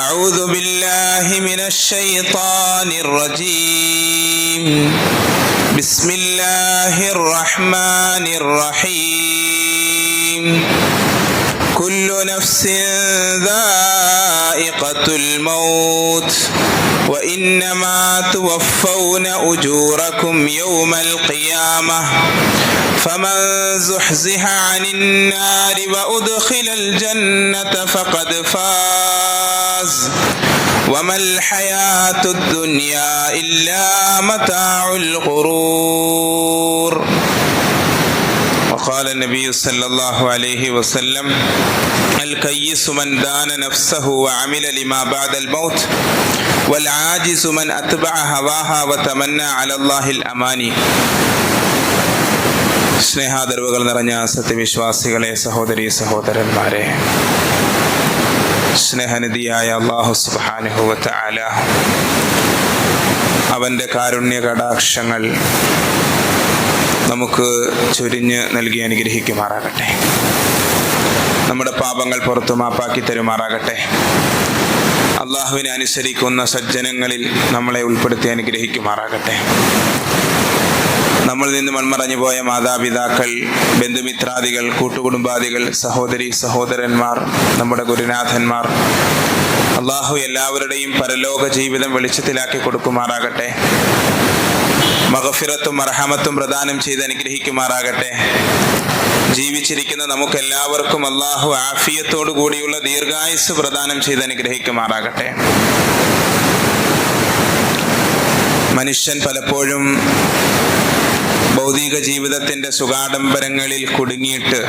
أعوذ بالله من الشيطان الرجيم بسم الله الرحمن الرحيم كل نفس ذائقة الموت وإنما توفون أجوركم يوم القيامة فمن زحزح عن النار وأدخل الجنة فقد فاز وما الحياة الدنيا إلا متاع الغرور. وقال النبي صلى الله عليه وسلم الكيس من دان نفسه وعمل لما بعد الموت والعاجز من أتبع هواها وتمنى على الله الأماني. സ്നേഹാദരവുകൾ നിറഞ്ഞ സത്യവിശ്വാസികളെ, സഹോദരീ സഹോദരന്മാരെ, സ്നേഹനിധിയായ അല്ലാഹു സുബ്ഹാനഹു വ തആല അവൻ്റെ കാരുണ്യ കടാക്ഷങ്ങൾ നമുക്ക് ചൊരിഞ്ഞ് നൽകി അനുഗ്രഹിക്കുമാറാകട്ടെ. നമ്മുടെ പാപങ്ങൾ പുറത്തു മാപ്പാക്കി തരുമാറാകട്ടെ. അള്ളാഹുവിനെ അനുസരിക്കുന്ന സജ്ജനങ്ങളിൽ നമ്മളെ ഉൾപ്പെടുത്തി അനുഗ്രഹിക്കുമാറാകട്ടെ. നമ്മളിൽ നിന്ന് മൺമറഞ്ഞു പോയ മാതാപിതാക്കൾ, ബന്ധുമിത്രാദികൾ, കൂട്ടുകുടുംബാദികൾ, സഹോദരി സഹോദരന്മാർ, നമ്മുടെ ഗുരുനാഥന്മാർ, അള്ളാഹു എല്ലാവരുടെയും പരലോക ജീവിതം വെളിച്ചത്തിലാക്കി കൊടുക്കുമാറാകട്ടെ. മഗ്ഫിറത്തും മർഹമത്തും പ്രദാനം ചെയ്ത് അനുഗ്രഹിക്കുമാറാകട്ടെ. ജീവിച്ചിരിക്കുന്ന നമുക്കെല്ലാവർക്കും അള്ളാഹു ആഫിയത്തോടു കൂടിയുള്ള ദീർഘായുസ് പ്രദാനം ചെയ്ത് അനുഗ്രഹിക്കുമാറാകട്ടെ. മനുഷ്യൻ പലപ്പോഴും ഭൗതിക ജീവിതത്തിൻ്റെ സുഖാഡംബരങ്ങളിൽ കുടുങ്ങിയിട്ട്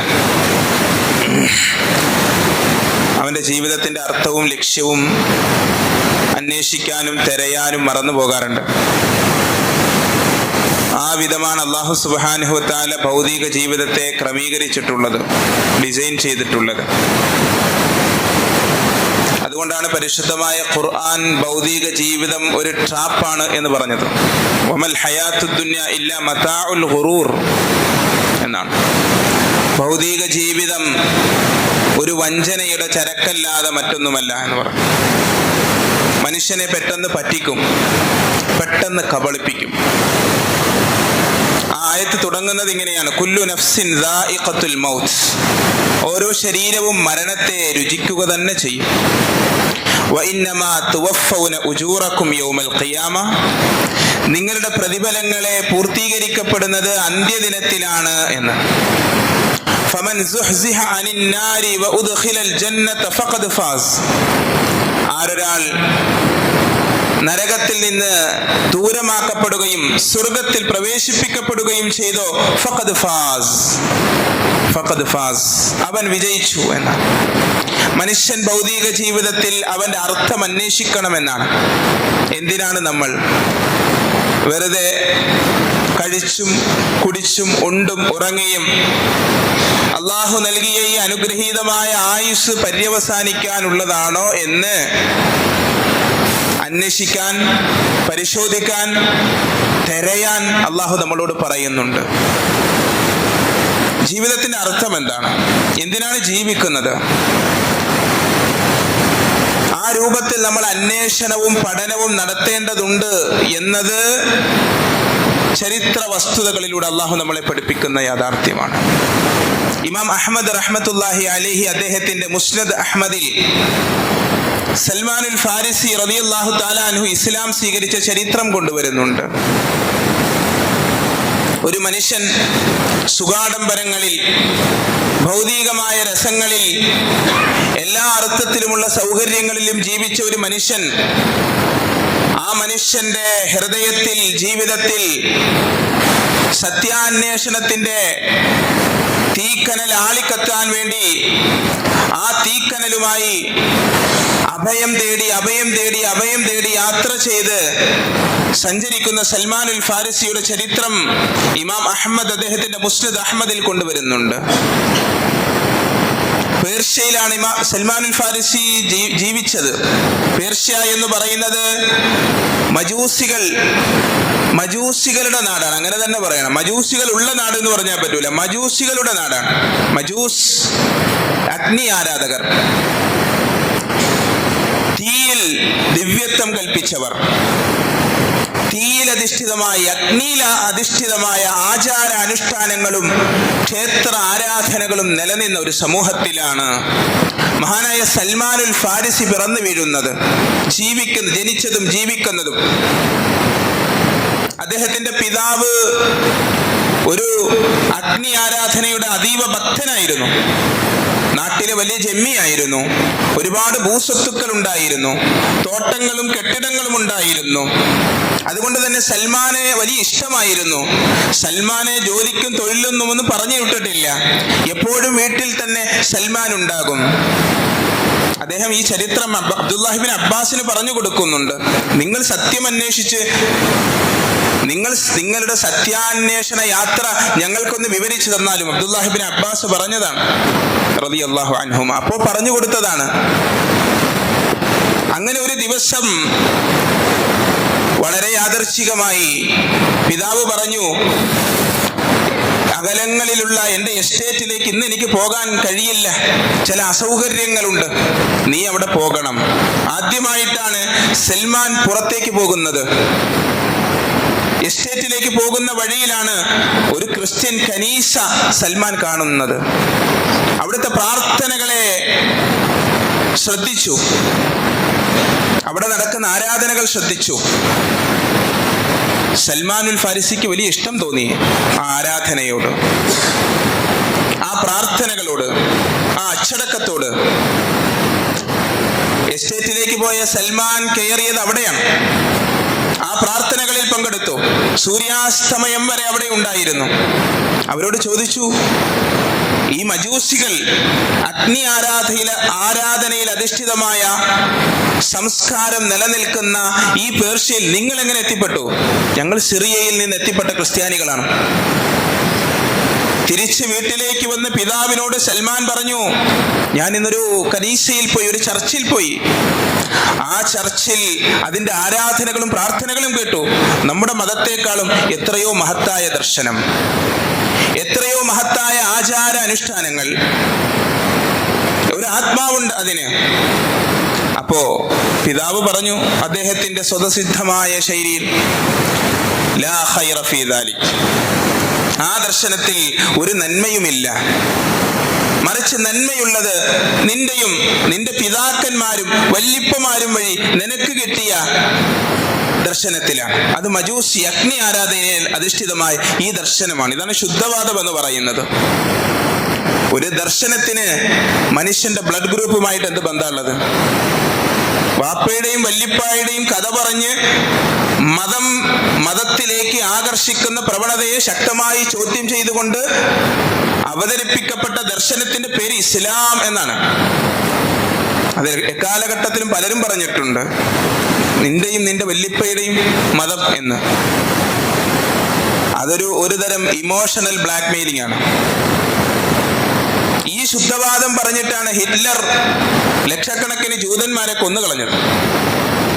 അവൻ്റെ ജീവിതത്തിൻ്റെ അർത്ഥവും ലക്ഷ്യവും അന്വേഷിക്കാനും തിരയാനും മറന്നു പോകാറുണ്ട്. ആ വിധമാണ് അല്ലാഹു സുബ്ഹാനഹു വ തആല ഭൗതിക ജീവിതത്തെ ക്രമീകരിച്ചിട്ടുള്ളത്, ഡിസൈൻ ചെയ്തിട്ടുള്ളത്. അതുകൊണ്ടാണ് പരിശുദ്ധമായ ഖുർആൻ ഭൗതിക ജീവിതം ഒരു ട്രാപ്പാണ് എന്ന് പറഞ്ഞത്. വമൽ ഹയാത്തുദ് ദുനിയ ഇല്ലാ മതാഉൽ ഗുറൂർ എന്നാണ്. ഭൗതിക ജീവിതം ഒരു വഞ്ചനയുടെ ചരക്കല്ലാതെ മറ്റൊന്നുമല്ല എന്ന് പറഞ്ഞു. മനുഷ്യനെ പെട്ടെന്ന് പറ്റിക്കും, പെട്ടെന്ന് കബളിപ്പിക്കും. ആ ആയത്ത് തുടങ്ങുന്നത് ഇങ്ങനെയാണ്: കുല്ലു നഫ്സിൻ ദാഇഖത്തുൽ മൗത്ത്. ഓരോ ശരീരവും മരണത്തെ രുചിക്കുക തന്നെ ചെയ്യും. വഇന്നമാ തുവഫൗന ഉജൂറക്കും യൗമൽ ഖിയാമ. നിങ്ങളുടെ പ്രതിഫലങ്ങളെ പൂർത്തീകരിക്കപ്പെടുന്നത് അന്ത്യദിനത്തിലാണ് എന്ന്. ഫമൻ സുഹ്സിഹ അനിൻ നാരി വഉദ്ഖിലൽ ജന്നത ഫഖദ് ഫാസ്. ആരൊരാൾ നരകത്തിൽ നിന്ന് ദൂരമാക്കപ്പെടുകയും സ്വർഗത്തിൽ പ്രവേശിപ്പിക്കപ്പെടുകയും ചെയ്തോ ഫഖദ് ഫാസ്, ഫഖദ് ഫാസ്, അവൻ വിജയിച്ചു എന്നാണ്. മനുഷ്യൻ ഭൗതിക ജീവിതത്തിൽ അവന്റെ അർത്ഥം അന്വേഷിക്കണമെന്നാണ്. എന്തിനാണ് നമ്മൾ വെറുതെ കഴിച്ചും കുടിച്ചും ഉണ്ടും ഉറങ്ങിയും അള്ളാഹു നൽകിയ ഈ അനുഗ്രഹീതമായ ആയുസ് പര്യവസാനിക്കാനുള്ളതാണോ എന്ന് അന്വേഷിക്കാൻ, പരിശോധിക്കാൻ, തിരയാൻ അള്ളാഹു നമ്മളോട് പറയുന്നുണ്ട്. ജീവിതത്തിന്റെ അർത്ഥം എന്താണ്? എന്തിനാണ് ജീവിക്കുന്നത്? ആ രൂപത്തിൽ നമ്മൾ അന്വേഷണവും പഠനവും നടത്തേണ്ടതുണ്ട് എന്നത് ചരിത്ര വസ്തുതകളിലൂടെ അള്ളാഹു നമ്മളെ പഠിപ്പിക്കുന്ന യാഥാർത്ഥ്യമാണ്. ഇമാം അഹ്മദ് റഹ്മത്തുള്ളാഹി അലൈഹി അദ്ദേഹത്തിന്റെ മുസ്നദ് അഹ്മദിൽ സൽമാനുൽ ഫാരിസി റളിയല്ലാഹു തആല അൻഹു ഇസ്ലാം സ്വീകരിച്ച ചരിത്രം കൊണ്ടുവരുന്നുണ്ട്. ഒരു മനുഷ്യൻ സുഖാഡംബരങ്ങളിൽ, ഭൗതികമായ രസങ്ങളിൽ, എല്ലാ അർത്ഥത്തിലുമുള്ള സൗകര്യങ്ങളിലും ജീവിച്ച ഒരു മനുഷ്യൻ, ആ മനുഷ്യന്റെ ഹൃദയത്തിൽ, ജീവിതത്തിൽ സത്യാന്വേഷണത്തിന്റെ തീക്കനൽ ആളിക്കത്താൻ വേണ്ടി ആ തീക്കനലുമായി അഭയം തേടി യാത്ര ചെയ്ത് സഞ്ചരിക്കുന്ന സൽമാനുൽ ഫാരിസിയുടെ ചരിത്രം ഇമാം അഹ്മദ് അദ്ദേഹത്തിന്റെ മുസ്നദ് അഹ്മദിൽ കൊണ്ടുവരുന്നുണ്ട്. പേർഷ്യയിലാണ് സൽമാനുൽ ഫാരിസി ജീവിച്ചത്. പേർഷ്യ എന്ന് പറയുന്നത് മജൂസികളുടെ നാടാണ്. അങ്ങനെ തന്നെ പറയണം. മജൂസികൾ ഉള്ള നാട് എന്ന് പറഞ്ഞാൽ പറ്റൂല, മജൂസികളുടെ നാടാണ്. മജൂസ്, അഗ്നി ആരാധകർ. തീയെ ദിവ്യത്വം കൽപ്പിച്ചവർ, തീയിലധിഷ്ഠിതമായി അഗ്നിയില അധിഷ്ഠിതമായ ആചാര അനുഷ്ഠാനങ്ങളും ക്ഷേത്ര ആരാധനകളും നിലനിന്ന ഒരു സമൂഹത്തിലാണ് മഹാനായ സൽമാനുൽ ഫാരിസി പിറന്നു വീഴുന്നത്, ജനിച്ചതും ജീവിക്കുന്നതും. അദ്ദേഹത്തിന്റെ പിതാവ് ഒരു അഗ്നി ആരാധനയുടെ അതീവ ഭക്തനായിരുന്നു. നാട്ടിലെ വലിയ ജമ്മിയായിരുന്നു. ഒരുപാട് ഭൂസ്വത്തുക്കൾ ഉണ്ടായിരുന്നു, തോട്ടങ്ങളും കെട്ടിടങ്ങളും ഉണ്ടായിരുന്നു. അതുകൊണ്ട് തന്നെ സൽമാനെ വലിയ ഇഷ്ടമായിരുന്നു. സൽമാനെ ജോലിക്കും തൊഴിലൊന്നും ഒന്നും പറഞ്ഞു വിട്ടിട്ടില്ല. എപ്പോഴും വീട്ടിൽ തന്നെ സൽമാൻ ഉണ്ടാകും. അദ്ദേഹം ഈ ചരിത്രം അബ്ദുല്ലാഹിബിൻ അബ്ബാസിന് പറഞ്ഞു കൊടുക്കുന്നുണ്ട്. നിങ്ങൾ സത്യം അന്വേഷിച്ച് നിങ്ങളുടെ സത്യാന്വേഷണ യാത്ര ഞങ്ങൾക്കൊന്ന് വിവരിച്ചു തന്നാലും, അബ്ദുല്ലാഹിബിൻ അബ്ബാസ് പറഞ്ഞതാണ് റളിയല്ലാഹു അൻഹുമ. അപ്പോൾ പറഞ്ഞു കൊടുത്തതാണ്. അങ്ങനെ ഒരു ദിവസം വളരെ യാദർച്ഛികമായി പിതാവ് പറഞ്ഞു, അകലങ്ങളിലുള്ള എൻ്റെ എസ്റ്റേറ്റിലേക്ക് ഇന്ന് എനിക്ക് പോകാൻ കഴിയില്ല, ചില അസൗകര്യങ്ങളുണ്ട്, നീ അവിടെ പോകണം. ആദ്യമായിട്ടാണ് സൽമാൻ പുറത്തേക്ക് പോകുന്നത്. എസ്റ്റേറ്റിലേക്ക് പോകുന്ന വഴിയിലാണ് ഒരു ക്രിസ്ത്യൻ കനീസ സൽമാൻ കാണുന്നത്. അവിടുത്തെ പ്രാർത്ഥനകളെ ശ്രദ്ധിച്ചു, അവിടെ നടക്കുന്ന ആരാധനകൾ ശ്രദ്ധിച്ചു. സൽമാനുൽ ഫാരിസിക്ക് വലിയ ഇഷ്ടം തോന്നി ആ ആരാധനയോട്, ആ പ്രാർത്ഥനകളോട്, ആ അച്ചടക്കത്തോട്. എസ്റ്റേറ്റിലേക്ക് പോയ സൽമാൻ കയറിയത് അവിടെയാണ്. ആ പ്രാർത്ഥനകളിൽ പങ്കെടുത്തു. സൂര്യാസ്തമയം വരെ അവിടെ ഉണ്ടായിരുന്നു. അവരോട് ചോദിച്ചു, ഈ മജൂസികൾ അഗ്നി ആരാധനയിൽ അധിഷ്ഠിതമായ സംസ്കാരം നിലനിൽക്കുന്ന ഈ പേർഷ്യയിൽ നിങ്ങൾ എങ്ങനെ എത്തിപ്പെട്ടു? ഞങ്ങൾ സിറിയയിൽ നിന്ന് എത്തിപ്പെട്ട ക്രിസ്ത്യാനികളാണ്. തിരിച്ച് വീട്ടിലേക്ക് വന്ന് പിതാവിനോട് സൽമാൻ പറഞ്ഞു, ഞാൻ ഇന്നൊരു കനീസയിൽ പോയി, ഒരു ചർച്ചിൽ പോയി. ആ ചർച്ചിൽ അതിൻ്റെ ആരാധനകളും പ്രാർത്ഥനകളും കേട്ടു. നമ്മുടെ മതത്തെക്കാളും എത്രയോ മഹത്തായ ദർശനം, എത്രയോ മഹത്തായ ആചാര അനുഷ്ഠാനങ്ങൾ, ഒരു ആത്മാവുണ്ട് അതിന്. അപ്പോ പിതാവ് പറഞ്ഞു അദ്ദേഹത്തിന്റെ സ്വതസിദ്ധമായ ശൈലിയിൽ, ലാ ഖൈറ ഫീ ദാലിക്, ആ ദർശനത്തിൽ ഒരു നന്മയുമില്ല, മറിച്ച് നന്മയുള്ളത് നിന്റെയും നിന്റെ പിതാക്കന്മാരും വല്ലിപ്പമാരും വഴി നിനക്ക് കിട്ടിയ ദർശനത്തിലാണ്. അത് മജൂസി അഗ്നി ആരാധനയിൽ അധിഷ്ഠിതമായ ഈ ദർശനമാണ്. ഇതാണ് ശുദ്ധവാദം എന്ന് പറയുന്നത്. ഒരു ദർശനത്തിന് മനുഷ്യന്റെ ബ്ലഡ് ഗ്രൂപ്പുമായിട്ട് എന്ത് ബന്ധമുള്ളത്? വാപ്പയുടെയും വല്ലിപ്പായുടെയും കഥ പറഞ്ഞ് മതത്തിലേക്ക് ആകർഷിക്കുന്ന പ്രവണതയെ ശക്തമായി ചോദ്യം ചെയ്തുകൊണ്ട് അവതരിപ്പിക്കപ്പെട്ട ദർശനത്തിന്റെ പേര് ഇസ്ലാം എന്നാണ്. അത് എക്കാലഘട്ടത്തിലും പലരും പറഞ്ഞിട്ടുണ്ട്, നിന്റെയും നിന്റെ വല്ലിപ്പയുടെയും മതം എന്ന്. ഒരു തരം ഇമോഷണൽ ബ്ലാക്ക് മെയിലിംഗ് ആണ്. ഈ ശുദ്ധവാദം പറഞ്ഞിട്ടാണ് ഹിറ്റ്ലർ ലക്ഷക്കണക്കിന് ജൂതന്മാരെ കൊന്നുകളഞ്ഞത്.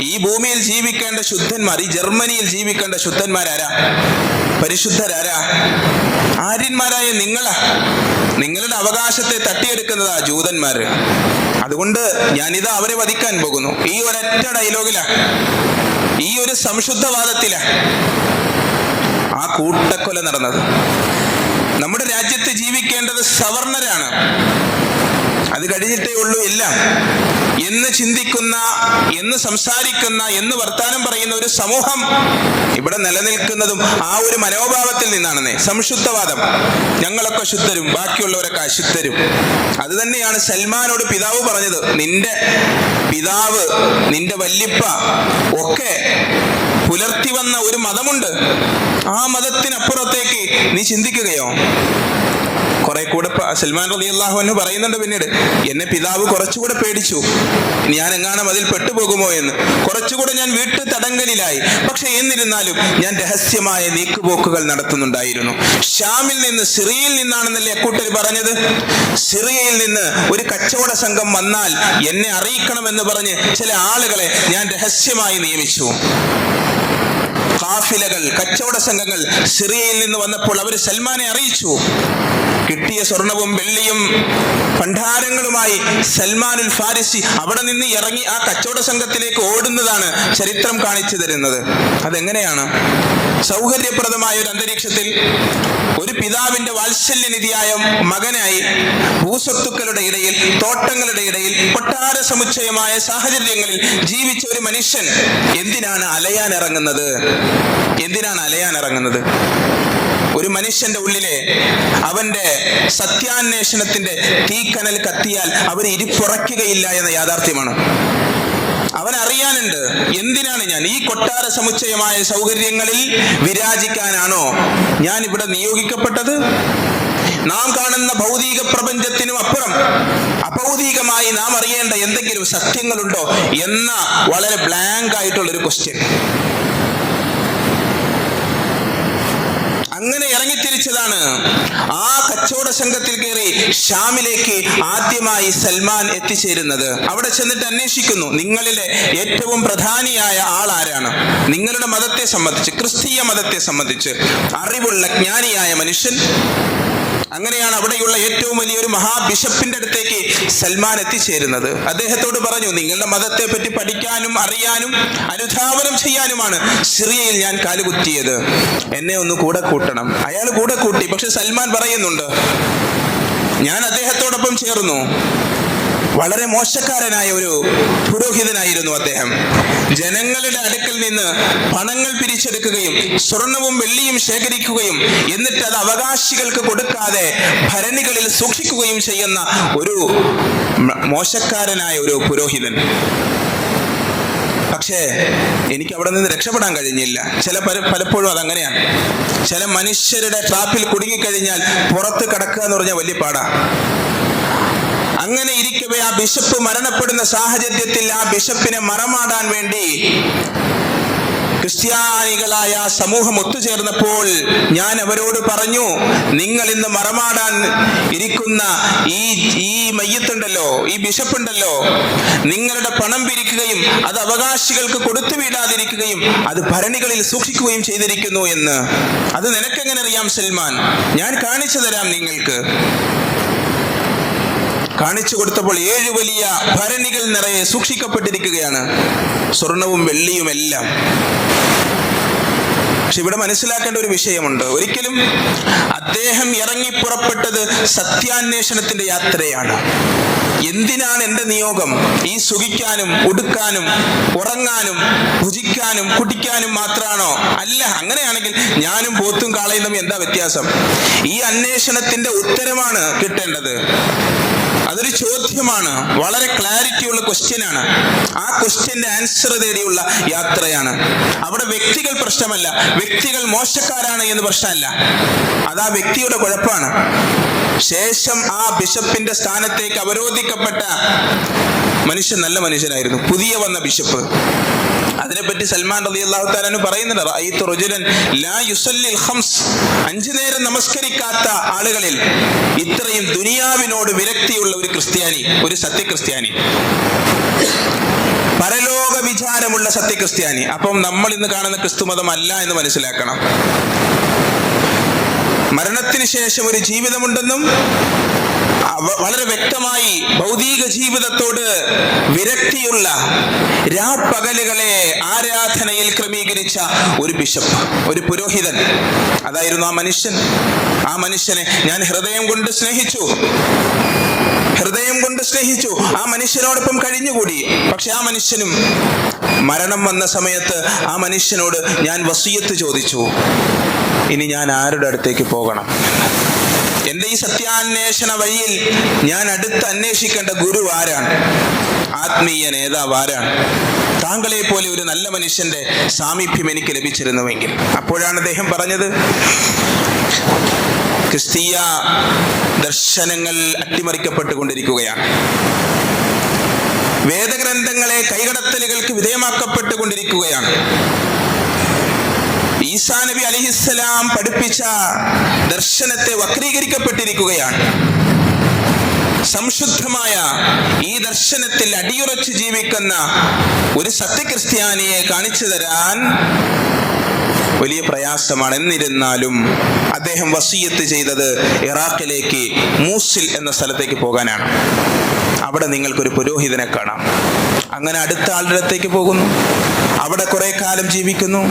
ഈ ഭൂമിയിൽ ജീവിക്കേണ്ട ശുദ്ധന്മാർ, ഈ ജർമ്മനിയിൽ ജീവിക്കേണ്ട ശുദ്ധന്മാരാരാ? പരിശുദ്ധരാരാ? ആര്യന്മാരായ നിങ്ങളാ. നിങ്ങളുടെ അവകാശത്തെ തട്ടിയെടുക്കുന്നതാ ജൂതന്മാര്. അതുകൊണ്ട് ഞാനിതാ അവരെ വധിക്കാൻ പോകുന്നു. ഈ ഒരൊറ്റ ഡയലോഗിലാ, ഈ ഒരു സംശുദ്ധവാദത്തിലാ ആ കൂട്ടക്കൊല നടന്നത്. നമ്മുടെ രാജ്യത്ത് ജീവിക്കേണ്ടത് സവർണരാണ്, അത് കഴിഞ്ഞിട്ടേ ഉള്ളൂ എല്ലാം എന്ന് ചിന്തിക്കുന്ന, എന്ന് സംസാരിക്കുന്ന, എന്ന് വർത്താനം പറയുന്ന ഒരു സമൂഹം ഇവിടെ നിലനിൽക്കുന്നതും ആ ഒരു മനോഭാവത്തിൽ നിന്നാണെന്നേ. സംശുദ്ധവാദം, ഞങ്ങളൊക്കെ ശുദ്ധരും ബാക്കിയുള്ളവരൊക്കെ അശുദ്ധരും. അത് തന്നെയാണ് സൽമാനോട് പിതാവ് പറഞ്ഞത്. നിന്റെ പിതാവ്, നിന്റെ വല്ലിപ്പ ഒക്കെ പുലർത്തി വന്ന ഒരു മതമുണ്ട്, ആ മതത്തിനപ്പുറത്തേക്ക് നീ ചിന്തിക്കുകയോ? കുറെ കൂടെ സൽമാൻ റളിയല്ലാഹു അൻഹു പറയുന്നുണ്ട് പിന്നീട്, എന്നെ പിതാവ് കുറച്ചുകൂടെ പേടിച്ചു, ഞാൻ എങ്ങാനും അതിൽ പെട്ടുപോകുമോ എന്ന്. കുറച്ചുകൂടെ ഞാൻ വീട്ടു തടങ്കലിലായി. പക്ഷെ എന്നിരുന്നാലും ഞാൻ രഹസ്യമായ നീക്കുപോക്കുകൾ നടത്തുന്നുണ്ടായിരുന്നു. ഷാമിൽ നിന്ന്, സിറിയയിൽ നിന്നാണെന്നല്ലേ അക്കൂട്ടർ പറഞ്ഞത്. സിറിയയിൽ നിന്ന് ഒരു കച്ചവട സംഘം വന്നാൽ എന്നെ അറിയിക്കണമെന്ന് പറഞ്ഞ് ചില ആളുകളെ ഞാൻ രഹസ്യമായി നിയമിച്ചു. കാഫിലകൾ, കച്ചവട സംഘങ്ങൾ സിറിയയിൽ നിന്ന് വന്നപ്പോൾ അവർ സൽമാനെ അറിയിച്ചു. കിട്ടിയ സ്വർണവും വെള്ളിയും ഭണ്ഡാരങ്ങളുമായി സൽമാനുൽ ഫാരിസി അവിടെ നിന്ന് ഇറങ്ങി ആ കച്ചവട സംഘത്തിലേക്ക് ഓടുന്നതാണ് ചരിത്രം കാണിച്ചു തരുന്നത്. അതെങ്ങനെയാണ്? സൗകര്യപ്രദമായ ഒരു അന്തരീക്ഷത്തിൽ ഒരു പിതാവിന്റെ വാത്സല്യനിധിയായ മകനായി ഭൂസ്വത്തുക്കളുടെ ഇടയിൽ, തോട്ടങ്ങളുടെ ഇടയിൽ, കൊട്ടാര സമുച്ചയമായ സാഹചര്യങ്ങളിൽ ജീവിച്ച ഒരു മനുഷ്യൻ എന്തിനാണ് അലയാൻ ഇറങ്ങുന്നത്? ഒരു മനുഷ്യന്റെ ഉള്ളിലെ അവന്റെ സത്യാന്വേഷണത്തിന്റെ തീക്കനൽ കത്തിയാൽ അവന് ഇരിപ്പുറയ്ക്കുകയില്ല എന്ന യാഥാർത്ഥ്യമാണ്. അവൻ അറിയാനുണ്ട്, എന്തിനാണ് ഞാൻ ഈ കൊട്ടാര സമുച്ചയമായ സൗകര്യങ്ങളിൽ വിരാജിക്കാനാണോ ഞാൻ ഇവിടെ നിയോഗിക്കപ്പെട്ടത്? നാം കാണുന്ന ഭൗതിക പ്രപഞ്ചത്തിനും അപ്പുറം അഭൗതികമായി നാം അറിയേണ്ട എന്തെങ്കിലും സത്യങ്ങളുണ്ടോ എന്ന വളരെ ബ്ലാങ്ക് ആയിട്ടുള്ളൊരു ക്വസ്റ്റ്യൻ. അങ്ങനെ ഇറങ്ങിത്തിരിച്ചതാണ്. ആ കച്ചവട സംഘത്തിൽ കയറി ഷാമിലേക്ക് ആദ്യമായി സൽമാൻ എത്തിച്ചേരുന്നത്. അവിടെ ചെന്നിട്ട് അന്വേഷിക്കുന്നു, നിങ്ങളിലെ ഏറ്റവും പ്രധാനിയായ ആൾ ആരാണ്? നിങ്ങളുടെ മതത്തെ സംബന്ധിച്ച്, ക്രിസ്തീയ മതത്തെ സംബന്ധിച്ച് അറിവുള്ള ജ്ഞാനിയായ മനുഷ്യൻ. അങ്ങനെയാണ് അവിടെയുള്ള ഏറ്റവും വലിയൊരു മഹാബിഷപ്പിന്റെ അടുത്തേക്ക് സൽമാൻ എത്തിച്ചേരുന്നത്. അദ്ദേഹത്തോട് പറഞ്ഞു, നിങ്ങളുടെ മതത്തെ പറ്റി പഠിക്കാനും അറിയാനും അനുധാവനം ചെയ്യാനുമാണ് സിറിയയിൽ ഞാൻ കാലുകുത്തിയത്. എന്നെ ഒന്ന് കൂടെ കൂട്ടണം. അയാൾ കൂടെ കൂട്ടി. പക്ഷെ സൽമാൻ പറയുന്നുണ്ട്, ഞാൻ അദ്ദേഹത്തോടൊപ്പം ചേർന്നു. വളരെ മോശക്കാരനായ ഒരു പുരോഹിതനായിരുന്നു അദ്ദേഹം. ജനങ്ങളുടെ അടുക്കൽ നിന്ന് പണങ്ങൾ പിരിച്ചെടുക്കുകയും സ്വർണവും വെള്ളിയും ശേഖരിക്കുകയും എന്നിട്ട് അത് അവകാശികൾക്ക് കൊടുക്കാതെ ഭരണികളിൽ സൂക്ഷിക്കുകയും ചെയ്യുന്ന ഒരു മോശക്കാരനായ ഒരു പുരോഹിതൻ. പക്ഷേ എനിക്ക് അവിടെ നിന്ന് രക്ഷപ്പെടാൻ കഴിഞ്ഞില്ല. പലപ്പോഴും അതങ്ങനെയാണ്. ചില മനുഷ്യരുടെ ട്രാപ്പിൽ കുടുങ്ങിക്കഴിഞ്ഞാൽ പുറത്ത് കടക്കുക എന്ന് പറഞ്ഞാൽ വലിയ പാടാ. അങ്ങനെ ഇരിക്കവേ ആ ബിഷപ്പ് മരണപ്പെടുന്ന സാഹചര്യത്തിൽ ആ ബിഷപ്പിനെ മറമാടാൻ വേണ്ടി ക്രിസ്ത്യാനികളായ സമൂഹം ഒത്തുചേർന്നപ്പോൾ ഞാൻ അവരോട് പറഞ്ഞു, നിങ്ങൾ ഇന്ന് മറമാടാൻ ഇരിക്കുന്ന ഈ മയ്യത്തുണ്ടല്ലോ, ഈ ബിഷപ്പുണ്ടല്ലോ, നിങ്ങളുടെ പണം പിരിക്കുകയും അത് അവകാശികൾക്ക് കൊടുത്തു വിടാതിരിക്കുകയും അത് ഭരണികളിൽ സൂക്ഷിക്കുകയും ചെയ്തിരിക്കുന്നു എന്ന്. അത് നിനക്കെങ്ങനെ അറിയാം സൽമാൻ? ഞാൻ കാണിച്ചു തരാം നിങ്ങൾക്ക്. കാണിച്ചു കൊടുത്തപ്പോൾ 7 വലിയ ഭരണികൾ നിറയെ സൂക്ഷിക്കപ്പെട്ടിരിക്കുകയാണ്, സ്വർണവും വെള്ളിയും എല്ലാം. പക്ഷെ ഇവിടെ മനസ്സിലാക്കേണ്ട ഒരു വിഷയമുണ്ട്. ഒരിക്കലും അദ്ദേഹം ഇറങ്ങി പുറപ്പെട്ടത് സത്യാന്വേഷണത്തിന്റെ യാത്രയാണ്. എന്തിനാണ് എൻ്റെ നിയോഗം? ഈ സുഖിക്കാനും ഉടുക്കാനും ഉറങ്ങാനും ഭുജിക്കാനും കുടിക്കാനും മാത്രമാണോ? അല്ല. അങ്ങനെയാണെങ്കിൽ ഞാനും പോത്തും കാളയും തമ്മിൽ എന്താ വ്യത്യാസം? ഈ അന്വേഷണത്തിന്റെ ഉത്തരമാണ് കിട്ടേണ്ടത്. അതൊരു ചോദ്യമാണ്, വളരെ ക്ലാരിറ്റി ഉള്ള ക്വസ്റ്റ്യനാണ്. ആ ക്വസ്റ്റ്യന്റെ ആൻസർ തേടിയുള്ള യാത്രയാണ്. അവിടെ വ്യക്തികൾ പ്രശ്നമല്ല, വ്യക്തികൾ മോശക്കാരാണ് എന്ന് പ്രശ്നമല്ല, അത് ആ വ്യക്തിയുടെ കുഴപ്പമാണ്. ശേഷം ആ ബിഷപ്പിന്റെ സ്ഥാനത്തേക്ക് അവരോധിക്കപ്പെട്ട മനുഷ്യൻ നല്ല മനുഷ്യനായിരുന്നു, പുതിയ വന്ന ബിഷപ്പ്. അതിനെപ്പറ്റി സൽമാൻ റളിയല്ലാഹു തആല അൻഹു പറയുന്നുണ്ട്, റഅയ്തു റജുലൻ ലാ യുസല്ലിൽ ഖംസ്, 5 നേരം നമസ്കരിക്കാത്ത ആളുകളിൽ ഇത്രയും ദുനിയാവിനോട് വിരക്തിയുള്ള ഒരു ക്രിസ്ത്യാനി, ഒരു സത്യക്രിസ്ത്യാനി, പരലോക വിചാരമുള്ള സത്യക്രിസ്ത്യാനി. അപ്പം നമ്മൾ ഇന്ന് കാണുന്ന ക്രിസ്തുമതം അല്ല എന്ന് മനസ്സിലാക്കണം. മരണത്തിന് ശേഷം ഒരു ജീവിതമുണ്ടെന്നും വളരെ വ്യക്തമായി ഭൗതിക ജീവിതത്തോട് വിരക്തിയുള്ള രാപ്പകലുകളെ ആരാധനയിൽ ക്രമീകരിച്ച ഒരു ബിഷപ്പ്, ഒരു പുരോഹിതൻ, അതായിരുന്നു ആ മനുഷ്യൻ. ആ മനുഷ്യനെ ഞാൻ ഹൃദയം കൊണ്ട് സ്നേഹിച്ചു, ആ മനുഷ്യനോടൊപ്പം കഴിഞ്ഞുകൂടി. പക്ഷെ ആ മനുഷ്യനും മരണം വന്ന സമയത്ത് ആ മനുഷ്യനോട് ഞാൻ വസിയത്ത് ചോദിച്ചു, ഇനി ഞാൻ ആരുടെ അടുത്തേക്ക് പോകണം? എന്റെ ഈ സത്യാന്വേഷണ വഴിയിൽ ഞാൻ അടുത്ത് അന്വേഷിക്കേണ്ട ഗുരു ആരാണ്? ആത്മീയ നേതാവ് ആരാണ്? താങ്കളെ പോലെ ഒരു നല്ല മനുഷ്യന്റെ സാമീപ്യം എനിക്ക് ലഭിച്ചിരുന്നുവെങ്കിൽ. അപ്പോഴാണ് അദ്ദേഹം പറഞ്ഞത്, ക്രിസ്തീയ ദർശനങ്ങൾ അട്ടിമറിക്കപ്പെട്ടുകൊണ്ടിരിക്കുകയാണ്, വേദഗ്രന്ഥങ്ങളെ കൈകടത്തലുകൾക്ക് വിധേയമാക്കപ്പെട്ടുകൊണ്ടിരിക്കുകയാണ്, ഈസാ നബി അലൈഹിസ്സലാം പഠിപ്പിച്ച ദർശനത്തെ വക്രീകരിക്കപ്പെട്ടിരിക്കുകയാണ്. സംശുദ്ധമായ ഈ ദർശനത്തിൽ അടിയുറച്ച് ജീവിക്കുന്ന ഒരു സത്യക്രിസ്ത്യാനിയെ കാണിച്ചു തരാൻ വലിയ പ്രയാസമാണ്. എന്നിരുന്നാലും അദ്ദേഹം വസിയത്ത് ചെയ്തത് ഇറാഖിലേക്ക് മൂസിൽ എന്ന സ്ഥലത്തേക്ക് പോകാനാണ്. അവിടെ നിങ്ങൾക്കൊരു പുരോഹിതനെ കാണാം. അങ്ങനെ അടുത്ത ആളുടെ അടുത്തേക്ക് പോകുന്നു, അവിടെ കുറെ കാലം ജീവിക്കുന്നു.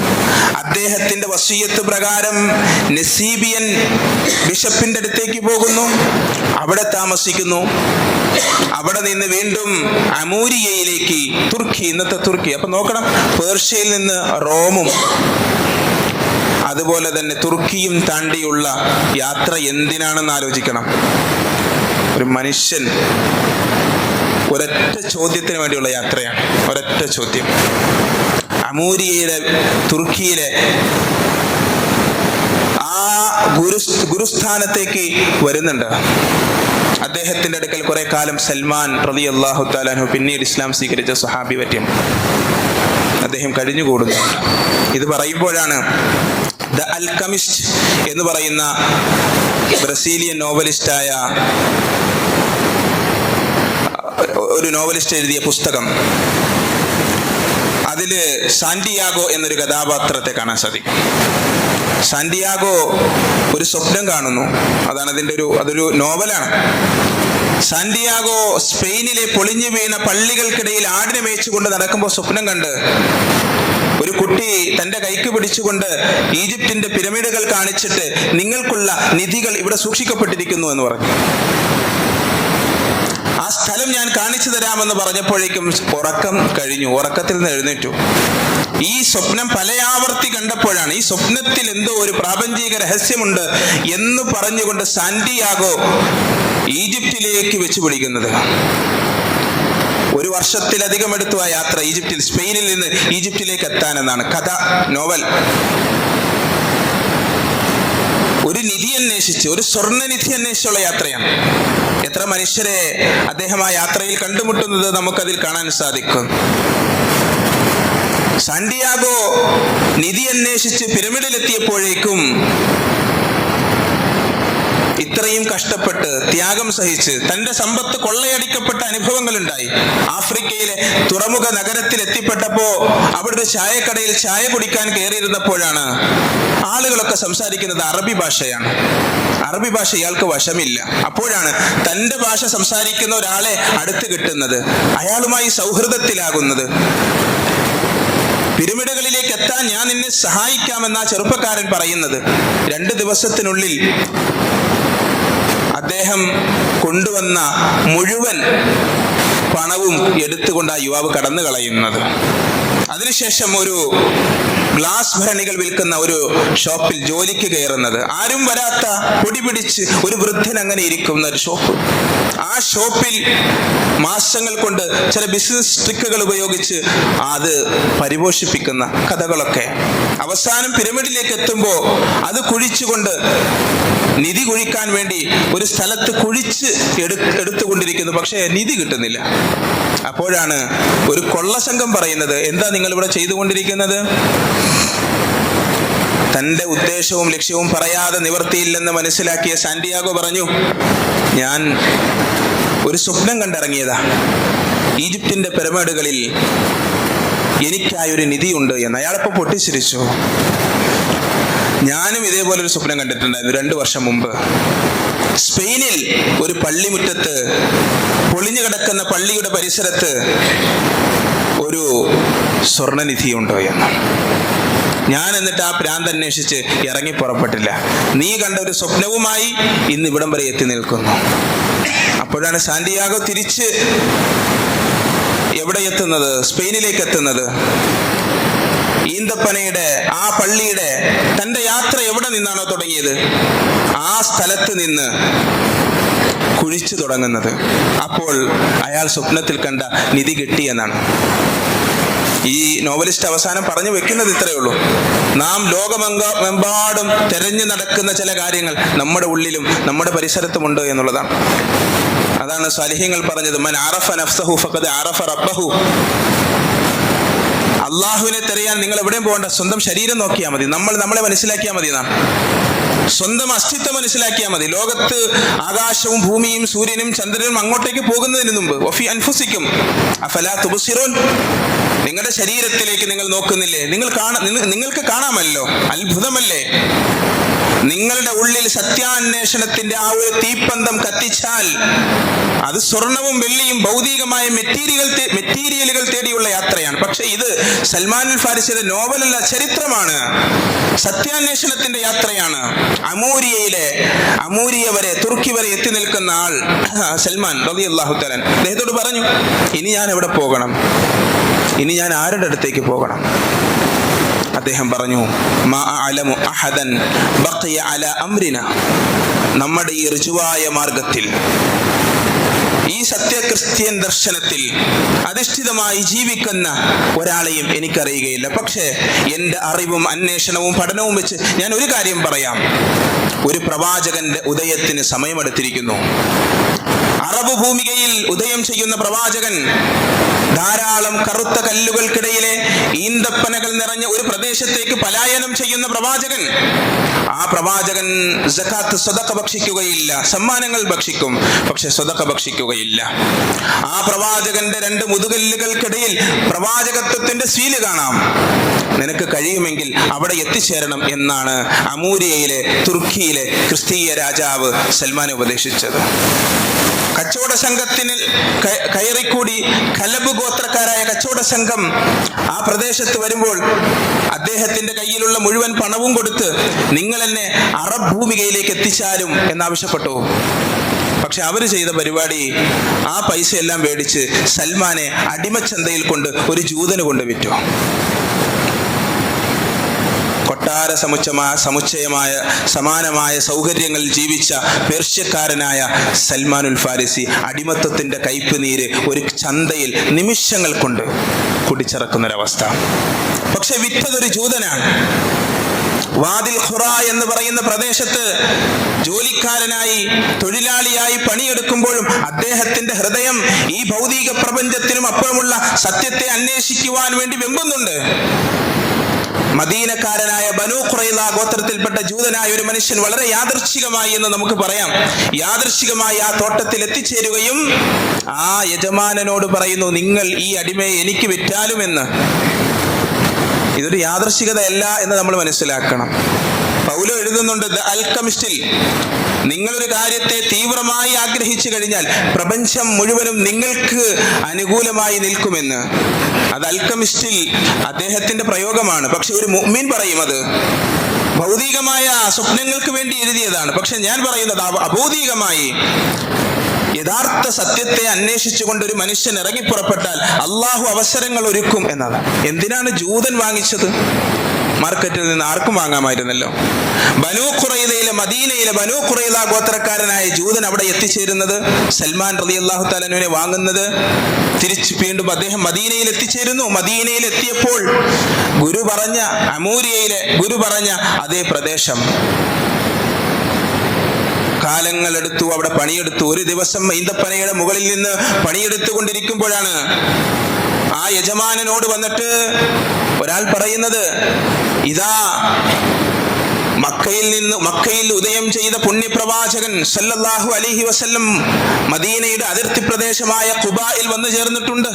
അദ്ദേഹത്തിന്റെ വസിയത്ത് പ്രകാരം നസീബിയൻ ബിഷപ്പിന്റെ അടുത്തേക്ക് പോകുന്നു, അവിടെ താമസിക്കുന്നു. അവിടെ നിന്ന് വീണ്ടും അമൂരിയയിലേക്ക്, തുർക്കി, ഇന്നത്തെ തുർക്കി. അപ്പൊ നോക്കണം, പേർഷ്യയിൽ നിന്ന് റോമും അതുപോലെ തന്നെ തുർക്കിയും താണ്ടിയുള്ള യാത്ര എന്തിനാണെന്ന് ആലോചിക്കണം. ഒരു മനുഷ്യൻ ഒരൊറ്റ ചോദ്യത്തിന് വേണ്ടിയുള്ള യാത്രയാണ്. ഒരൊറ്റ ചോദ്യം. അമൂരിയയിലെ, തുർക്കിയിലെ ആ ഗുരുസ്ഥാനത്തേക്ക് വരുന്നുണ്ട്. അദ്ദേഹത്തിന്റെ അടുക്കൽ കുറെ കാലം സൽമാൻ റളിയല്ലാഹു തആല അൻഹു, പിന്നീട് ഇസ്ലാം സ്വീകരിച്ച സ്വഹാബി പറ്റിയും അദ്ദേഹം കഴിഞ്ഞുകൂടുന്നുണ്ട്. ഇത് പറയുമ്പോഴാണ് ദ അൽകമിസ്റ്റ് എന്ന് പറയുന്ന ബ്രസീലിയൻ നോവലിസ്റ്റായ ഒരു നോവലിസ്റ്റ് എഴുതിയ പുസ്തകം, അതില് സാന്റിയാഗോ എന്നൊരു കഥാപാത്രത്തെ കാണാൻ സാധിക്കും. സാന്റിയാഗോ ഒരു സ്വപ്നം കാണുന്നു. അതൊരു നോവലാണ്. സാന്റിയാഗോ സ്പെയിനിലെ പൊളിഞ്ഞു വീണ പള്ളികൾക്കിടയിൽ ആടിനെ മേയിച്ചുകൊണ്ട് നടക്കുമ്പോൾ സ്വപ്നം കണ്ട് ഒരു കുട്ടി തന്റെ കൈക്ക് പിടിച്ചുകൊണ്ട് ഈജിപ്തിന്റെ പിരമിഡുകൾ കാണിച്ചിട്ട് നിങ്ങൾക്കുള്ള നിധികൾ ഇവിടെ സൂക്ഷിക്കപ്പെട്ടിരിക്കുന്നു എന്ന് പറഞ്ഞു. ആ സ്ഥലം ഞാൻ കാണിച്ചു തരാമെന്ന് പറഞ്ഞപ്പോഴേക്കും ഉറക്കം കഴിഞ്ഞു. ഉറക്കത്തിൽ നിന്ന് എഴുന്നേറ്റു. ഈ സ്വപ്നം പല ആവർത്തി കണ്ടപ്പോഴാണ് ഈ സ്വപ്നത്തിൽ എന്തോ ഒരു പ്രാപഞ്ചിക രഹസ്യമുണ്ട് എന്ന് പറഞ്ഞുകൊണ്ട് സാന്റിയാഗോ ഈജിപ്തിലേക്ക് വെച്ച് പിടിക്കുന്നത്. 1 വർഷത്തിലധികം എടുത്തു ആ യാത്ര. ഈജിപ്തിൽ, സ്പെയിനിൽ നിന്ന് ഈജിപ്തിലേക്ക് എത്താനെന്നാണ് കഥ, നോവൽ. ഒരു നിധി അന്വേഷിച്ച്, ഒരു സ്വർണ്ണനിധി അന്വേഷിച്ചുള്ള യാത്രയാണ്. എത്ര മനുഷ്യരെ അദ്ദേഹം ആ യാത്രയിൽ കണ്ടുമുട്ടുന്നത് നമുക്കതിൽ കാണാൻ സാധിക്കും. സാന്റിയാഗോ നിധി അന്വേഷിച്ച് പിരമിഡിലെത്തിയപ്പോഴേക്കും ഇത്രയും കഷ്ടപ്പെട്ട് ത്യാഗം സഹിച്ച് തന്റെ സമ്പത്ത് കൊള്ളയടിക്കപ്പെട്ട അനുഭവങ്ങൾ ഉണ്ടായി. ആഫ്രിക്കയിലെ തുറമുഖ നഗരത്തിൽ എത്തിപ്പെട്ടപ്പോ അവിടുത്തെ ചായക്കടയിൽ ചായ കുടിക്കാൻ കയറിയിരുന്നപ്പോഴാണ് ആളുകളൊക്കെ സംസാരിക്കുന്നത് അറബി ഭാഷയാണ്. അറബി ഭാഷ ഇയാൾക്ക് വശമില്ല. അപ്പോഴാണ് തന്റെ ഭാഷ സംസാരിക്കുന്ന ഒരാളെ അടുത്ത് കിട്ടുന്നത്, അയാളുമായി സൗഹൃദത്തിലാകുന്നത്. പിരമിഡുകളിലേക്ക് എത്താൻ ഞാൻ നിന്നെ സഹായിക്കാമെന്ന ചെറുപ്പക്കാരൻ പറയുന്നത്. 2 ദിവസത്തിനുള്ളിൽ അദ്ദേഹം കൊണ്ടുവന്ന മുഴുവൻ പണവും എടുത്തുകൊണ്ട് ആ യുവാവ് കടന്നു കളയുന്നത്. അതിനുശേഷം ഒരു ഗ്ലാസ് ഭരണികൾ വിൽക്കുന്ന ഒരു ഷോപ്പിൽ ജോലിക്ക് കയറുന്നത്. ആരും വരാത്ത, പൊടി പിടിച്ച് ഒരു വൃദ്ധൻ അങ്ങനെ ഇരിക്കുന്ന ഒരു ഷോപ്പ്. ആ ഷോപ്പിൽ മാസങ്ങൾ കൊണ്ട് ചില ബിസിനസ് ട്രിക്കുകൾ ഉപയോഗിച്ച് അത് പരിപോഷിപ്പിക്കുന്ന കഥകളൊക്കെ. അവസാനം പിരമിഡിലേക്ക് എത്തുമ്പോൾ അത് കുഴിച്ചുകൊണ്ട്, നിധി കുഴിക്കാൻ വേണ്ടി ഒരു സ്ഥലത്ത് കുഴിച്ച് എടുത്തുകൊണ്ടിരിക്കുന്നു. പക്ഷേ നിധി കിട്ടുന്നില്ല. അപ്പോഴാണ് ഒരു കൊള്ളസംഘം പറയുന്നത്, എന്താ നിങ്ങൾ ഇവിടെ ചെയ്തുകൊണ്ടിരിക്കുന്നത്? തന്റെ ഉദ്ദേശവും ലക്ഷ്യവും പറയാതെ നിവർത്തിയില്ലെന്ന് മനസ്സിലാക്കിയ സാന്റിയാഗോ പറഞ്ഞു, ഞാൻ ഒരു സ്വപ്നം കണ്ടിറങ്ങിയതാ. ഈജിപ്തിന്റെ പിരമിഡുകളിൽ എനിക്കായൊരു നിധിയുണ്ട് എന്ന്. അയാളപ്പോൾ പൊട്ടിച്ചിരിച്ചു. ഞാനും ഇതേപോലെ ഒരു സ്വപ്നം കണ്ടിട്ടുണ്ടായിരുന്നു 2 വർഷം മുമ്പ്. സ്പെയിനിൽ ഒരു പള്ളിമുറ്റത്ത്, പൊളിഞ്ഞു കിടക്കുന്ന പള്ളിയുടെ പരിസരത്ത് ഒരു സ്വർണ്ണനിധിയുണ്ടോ എന്ന്. ഞാൻ എന്നിട്ട് ആ പ്രാന്ത് അന്വേഷിച്ച് ഇറങ്ങി പുറപ്പെട്ടില്ല. നീ കണ്ട ഒരു സ്വപ്നവുമായി ഇന്ന് ഇവിടം വരെ എത്തി നിൽക്കുന്നു. അപ്പോഴാണ് സാന്റിയാഗോ തിരിച്ച് എവിടെ എത്തുന്നത്? സ്പെയിനിലേക്ക് എത്തുന്നത്. ഈന്തപ്പനയുടെ ആ പള്ളിയുടെ തന്റെ യാത്ര എവിടെ നിന്നാണോ തുടങ്ങിയത്, ആ സ്ഥലത്ത് നിന്ന് കുഴിച്ചു തുടങ്ങുന്നത്. അപ്പോൾ അയാൾ സ്വപ്നത്തിൽ കണ്ട നിധി കിട്ടിയെന്നാണ്. ഈ നോവലിസ്റ്റ് അവസാനം പറഞ്ഞു വെക്കുന്നത് ഇത്രയേ ഉള്ളൂ: നാം ലോകമെമ്പാടും തെരഞ്ഞു നടക്കുന്ന ചില കാര്യങ്ങൾ നമ്മുടെ ഉള്ളിലും നമ്മുടെ പരിസരത്തുമുണ്ട് എന്നുള്ളതാണ്. അതാണ് സാലിഹ്യങ്ങൾ പറഞ്ഞത്, മൻ അറഫ നഫ്സഹു ഫഖദ് അറഫ റബ്ബഹു. അള്ളാഹുവിനെ തിരയാൻ നിങ്ങൾ എവിടെയും പോകണ്ട, സ്വന്തം ശരീരം നോക്കിയാൽ മതി. നമ്മളെ മനസ്സിലാക്കിയാൽ മതി. നാം സ്വന്തം അസ്തിത്വം മനസ്സിലാക്കിയാൽ മതി. ലോകത്ത് ആകാശവും ഭൂമിയും സൂര്യനും ചന്ദ്രനും അങ്ങോട്ടേക്ക് പോകുന്നതിന് മുമ്പ് വഫി അൻഫുസിക്കും അഫലാ തുബ്സിറൂൻ, നിങ്ങളുടെ നിങ്ങളുടെ ശരീരത്തിലേക്ക് നിങ്ങൾ നോക്കുന്നില്ലേ? നിങ്ങൾക്ക് കാണാമല്ലോ, അത്ഭുതമല്ലേ? നിങ്ങളുടെ ഉള്ളിൽ സത്യാന്വേഷണത്തിന്റെ ആ ഒരു തീപ്പന്തം കത്തിച്ചാൽ അത് സ്വർണവും വെള്ളിയും ഭൗതികമായ മെറ്റീരിയലുകൾ തേടിയുള്ള യാത്രയാണ്. പക്ഷെ ഇത് സൽമാൻ അൽ ഫാരിസിയുടെ നോവലല്ല, ചരിത്രമാണ്, സത്യാന്വേഷണത്തിന്റെ യാത്രയാണ്. അമൂരിയ വരെ, തുർക്കി വരെ എത്തി നിൽക്കുന്ന ആൾ സൽമാൻ റളിയല്ലാഹു തആല അദ്ദേഹത്തോട് പറഞ്ഞു, ഇനി ഞാൻ എവിടെ പോകണം? ഇനി ഞാൻ ആരുടെ അടുത്തേക്ക് പോകണം? അദ്ദേഹം പറഞ്ഞു, മാ അഅലമു അഹദൻ ബഖിയ അലാ അംരിന, നമ്മുടെ ഈ ഋജുവായ മാർഗത്തിൽ, ഈ സത്യക്രിസ്ത്യൻ ദർശനത്തിൽ അധിഷ്ഠിതമായി ജീവിക്കുന്ന ഒരാളെയും എനിക്കറിയുകയില്ല. പക്ഷേ എൻ്റെ അറിവും അന്വേഷണവും പഠനവും വെച്ച് ഞാൻ ഒരു കാര്യം പറയാം. ഒരു പ്രവാചകന്റെ ഉദയത്തിന് സമയമെടുത്തിരിക്കുന്നു. അറബ് ഭൂമികയിൽ ഉദയം ചെയ്യുന്ന പ്രവാചകൻ, ധാരാളം കറുത്ത കല്ലുകൾക്കിടയിലെ ഈന്തപ്പനകൾ നിറഞ്ഞ ഒരു പ്രദേശത്തേക്ക് പലായനം ചെയ്യുന്ന പ്രവാചകൻ. ആ പ്രവാചകൻ സകാത്ത് സ്വതക്ക ഭക്ഷിക്കുകയില്ല, സമ്മാനങ്ങൾ ഭക്ഷിക്കും, പക്ഷെ സ്വതക്ക ഭക്ഷിക്കുകയില്ല. ആ പ്രവാചകന്റെ രണ്ട് മുതുകല്ലുകൾക്കിടയിൽ പ്രവാചകത്വത്തിന്റെ സ്വീല് കാണാം. നിനക്ക് കഴിയുമെങ്കിൽ അവിടെ എത്തിച്ചേരണം എന്നാണ് അമൂരിയയിലെ, തുർക്കിയിലെ ക്രിസ്തീയ രാജാവ് സൽമാൻ ഉപദേശിച്ചത്. കച്ചവട സംഘത്തിന് കയറിക്കൂടി കലബ് ഗോത്രക്കാരായ കച്ചവട സംഘം ആ പ്രദേശത്ത് വരുമ്പോൾ അദ്ദേഹത്തിന്റെ കയ്യിലുള്ള മുഴുവൻ പണവും കൊടുത്ത് നിങ്ങൾ എന്നെ അറബ് ഭൂമികയിലേക്ക് എത്തിച്ചാലും എന്നാവശ്യപ്പെട്ടു. പക്ഷെ അവര് ചെയ്ത പരിപാടി, ആ പൈസ എല്ലാം മേടിച്ച് സൽമാനെ അടിമച്ചന്തയിൽ കൊണ്ട് ഒരു ജൂതന് കൊണ്ട് വിറ്റു. കൊട്ടാര സമുച്ചയമായ സമാനമായ സൗകര്യങ്ങളിൽ ജീവിച്ച പേർഷ്യക്കാരനായ സൽമാനുൽ ഫാരിസി അടിമത്തത്തിന്റെ കയ്പ് നീര് ഒരു ചന്തയിൽ നിമിഷങ്ങൾ കൊണ്ട് കുടിച്ചിറക്കുന്നൊരവസ്ഥ. പക്ഷെ വിറ്റതൊരു ജൂതനാണ്. വാദിൽ ഖുറ എന്ന് പറയുന്ന പ്രദേശത്ത് ജോലിക്കാരനായി, തൊഴിലാളിയായി പണിയെടുക്കുമ്പോഴും അദ്ദേഹത്തിന്റെ ഹൃദയം ഈ ഭൗതിക പ്രപഞ്ചത്തിനും അപ്പുറമുള്ള സത്യത്തെ അന്വേഷിക്കുവാൻ വേണ്ടി വെമ്പുന്നുണ്ട്. മദീനക്കാരനായ ബനൂ ഖുറൈള ഗോത്രത്തിൽപ്പെട്ട ജൂതനായ ഒരു മനുഷ്യൻ വളരെ യാദൃശ്ചികമായി എന്ന് നമുക്ക് പറയാം, യാദൃശ്ചികമായി ആ തോട്ടത്തിൽ എത്തിച്ചേരുകയും ആ യജമാനനോട് പറയുന്നു, നിങ്ങൾ ഈ അടിമയെ എനിക്ക് വിറ്റാലുമെന്ന്. ഇതൊരു യാദൃശ്ചികതയല്ല എന്ന് നമ്മൾ മനസ്സിലാക്കണം. പൗലോ എഴുതുന്നുണ്ട് ദ അൽക്കമിസ്റ്റിൽ, നിങ്ങളൊരു കാര്യത്തെ തീവ്രമായി ആഗ്രഹിച്ചു കഴിഞ്ഞാൽ പ്രപഞ്ചം മുഴുവനും നിങ്ങൾക്ക് അനുകൂലമായി നിൽക്കുമെന്ന്. അത് അൽക്കമിസ്റ്റിൽ അദ്ദേഹത്തിന്റെ പ്രയോഗമാണ്. പക്ഷെ ഒരു മുഅ്മിൻ പറയും അത് ഭൗതികമായ സ്വപ്നങ്ങൾക്ക് വേണ്ടി എഴുതിയതാണ്. പക്ഷെ ഞാൻ പറയുന്നത് അഭൗതികമായി യഥാർത്ഥ സത്യത്തെ അന്വേഷിച്ചുകൊണ്ട് ഒരു മനുഷ്യൻ ഇറങ്ങിപ്പുറപ്പെട്ടാൽ അള്ളാഹു അവസരങ്ങൾ ഒരുക്കും എന്നതാണ്. എന്തിനാണ് ജൂതൻ വാങ്ങിച്ചത്? മാർക്കറ്റിൽ നിന്ന് ആർക്കും വാങ്ങാമായിരുന്നല്ലോ. ബനൂ ഖുറൈളയിലെ, മദീനയിലെ ബനൂ ഖുറൈള ഗോത്രക്കാരനായ ജൂതൻ അവിടെ എത്തിച്ചേരുന്നത്, സൽമാൻ റളിയല്ലാഹു തആല അൻഹുവിനെ വാങ്ങുന്നത്, തിരിച്ച് വീണ്ടും അദ്ദേഹം മദീനയിൽ എത്തിച്ചേരുന്നു. മദീനയിൽ എത്തിയപ്പോൾ അമൂരിയയിലെ ഗുരു പറഞ്ഞ അതേ പ്രദേശം കാലങ്ങളെടുത്തു, അവിടെ പണിയെടുത്തു. ഒരു ദിവസം ഈന്തപ്പനയുടെ മുകളിൽ നിന്ന് പണിയെടുത്തുകൊണ്ടിരിക്കുമ്പോഴാണ് ആ യജമാനനോട് വന്നിട്ട് ഒരാൾ പറയുന്നത്, ഇതാ മക്കയിൽ ഉദയം ചെയ്ത പുണ്യപ്രവാചകൻ സല്ലല്ലാഹു അലൈഹി വസല്ലം മദീനയുടെ അതിർത്തി പ്രദേശമായ ഖുബായിൽ വന്നു ചേർന്നിട്ടുണ്ട്.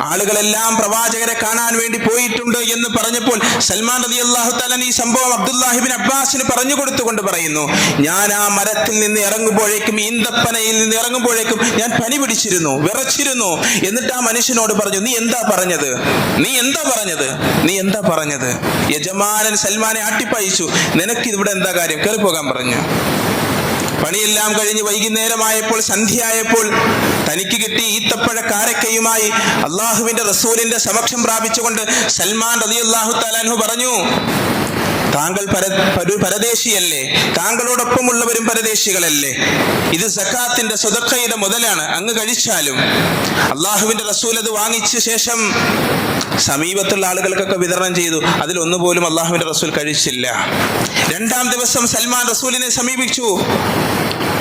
ആളുകളെല്ലാം പ്രവാചകരെ കാണാൻ വേണ്ടി പോയിട്ടുണ്ട് എന്ന് പറഞ്ഞപ്പോൾ സൽമാൻ റളിയല്ലാഹു തആല ഈ സംഭവം അബ്ദുല്ലാഹി ഇബ്നു അബ്ബാസിന് പറഞ്ഞു കൊടുത്തുകൊണ്ട് പറയുന്നു, ഞാൻ ആ മരത്തിൽ നിന്ന് ഇറങ്ങുമ്പോഴേക്കും, ഈന്തപ്പനയിൽ നിന്ന് ഇറങ്ങുമ്പോഴേക്കും ഞാൻ പനി പിടിച്ചിരുന്നു, വിറച്ചിരുന്നു. എന്നിട്ട് ആ മനുഷ്യനോട് പറഞ്ഞു, നീ എന്താ പറഞ്ഞത്? യജമാനൻ സൽമാനെ ആട്ടിപ്പായിച്ചു, നിനക്ക് ഇവിടെ എന്താ കാര്യം, കയറി പോകാൻ പറഞ്ഞു. പണിയെല്ലാം കഴിഞ്ഞ് വൈകുന്നേരമായപ്പോൾ, സന്ധ്യയായപ്പോൾ തനിക്ക് കിട്ടി ഈത്തപ്പഴ കാരക്കയുമായി അള്ളാഹുവിന്റെ റസൂലിന്റെ സമക്ഷം പ്രാപിച്ചുകൊണ്ട് സൽമാൻ റളിയല്ലാഹു തആല അൻഹു പറഞ്ഞു, താങ്കൾ പരദേശിയല്ലേ, താങ്കളോടൊപ്പമുള്ളവരും പരദേശികളല്ലേ, ഇത് സക്കാത്തിന്റെ സ്വതക്കയുടെ മുതലാണ്, അങ്ങ് കഴിച്ചാലും. അള്ളാഹുവിന്റെ റസൂൽ അത് വാങ്ങിച്ച ശേഷം സമീപത്തുള്ള ആളുകൾക്കൊക്കെ വിതരണം ചെയ്തു. അതിലൊന്നുപോലും അള്ളാഹുവിന്റെ റസൂൽ കഴിച്ചില്ല. രണ്ടാം ദിവസം സൽമാൻ റസൂലിനെ സമീപിച്ചു.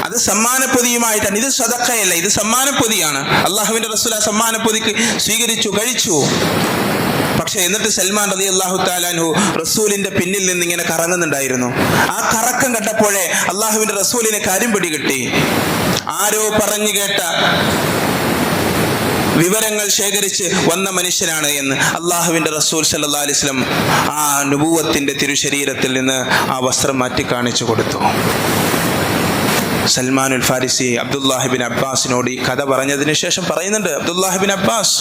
അത് സമ്മാനപ്പൊതിയുമായിട്ടാണ്. ഇത് സദഖയല്ല, ഇത് സമ്മാനപ്പൊതിയാണ്. അള്ളാഹുവിന്റെ റസൂൽ ആ സമ്മാനപ്പൊതിക്ക് സ്വീകരിച്ചു, കഴിച്ചു. പക്ഷെ എന്നിട്ട് സൽമാൻ റളിയല്ലാഹു തആല അൻഹു റസൂലിന്റെ പിന്നിൽ നിന്ന് ഇങ്ങനെ കറങ്ങുന്നുണ്ടായിരുന്നു. ആ കറക്കം കണ്ടപ്പോഴേ അള്ളാഹുവിന്റെ റസൂലിനെ കാര്യം പിടികിട്ടി. ആരോ പറഞ്ഞു കേട്ട വിവരങ്ങൾ ശേഖരിച്ച് വന്ന മനുഷ്യനാണ് എന്ന് അള്ളാഹുവിൻ്റെ റസൂൽ സല്ലല്ലാഹു അലൈഹി വസല്ലം ആ നുബുവത്തിൻ്റെ തിരുശരീരത്തിൽ നിന്ന് ആ വസ്ത്രം മാറ്റി കാണിച്ചു കൊടുത്തു. സൽമാനുൽ ഫാരിസി അബ്ദുല്ലാഹിബിൻ അബ്ബാസിനോട് ഈ കഥ പറഞ്ഞതിന് ശേഷം പറയുന്നുണ്ട്, അബ്ദുല്ലാഹിബിൻ അബ്ബാസ്,